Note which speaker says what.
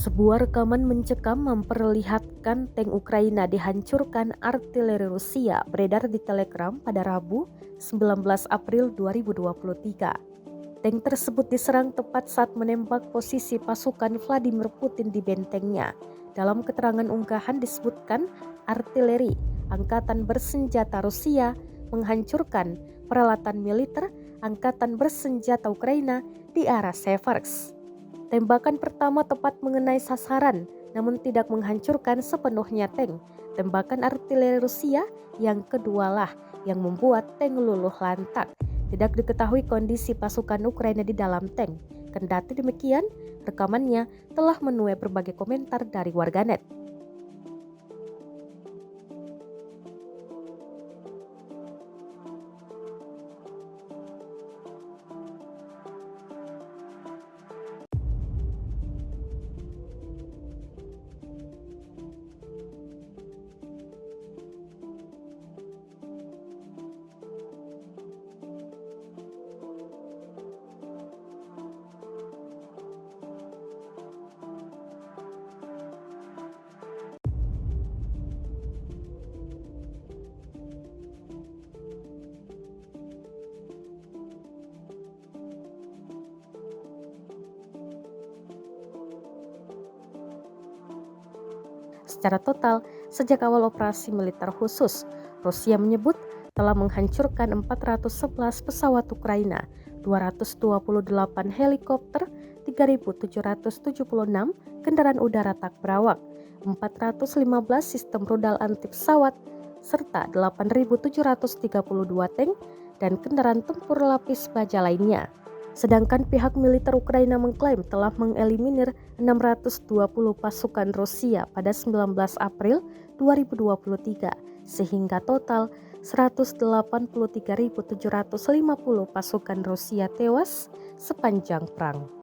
Speaker 1: Sebuah rekaman mencekam memperlihatkan tank Ukraina dihancurkan artileri Rusia beredar di Telegram pada Rabu 19 April 2023. Tank tersebut diserang tepat saat menembak posisi pasukan Vladimir Putin di bentengnya. Dalam keterangan unggahan disebutkan artileri angkatan bersenjata Rusia menghancurkan peralatan militer angkatan bersenjata Ukraina di arah Seversk. Tembakan pertama tepat mengenai sasaran, namun tidak menghancurkan sepenuhnya tank. Tembakan artileri Rusia yang kedualah yang membuat tank luluh lantak. Tidak diketahui kondisi pasukan Ukraina di dalam tank. Kendati demikian, rekamannya telah menuai berbagai komentar dari warganet. Secara total, sejak awal operasi militer khusus, Rusia menyebut telah menghancurkan 411 pesawat Ukraina, 228 helikopter, 3.776 kendaraan udara tak berawak, 415 sistem rudal anti pesawat, serta 8.732 tank dan kendaraan tempur lapis baja lainnya. Sedangkan pihak militer Ukraina mengklaim telah mengeliminir 620 pasukan Rusia pada 19 April 2023 sehingga total 183.750 pasukan Rusia tewas sepanjang perang.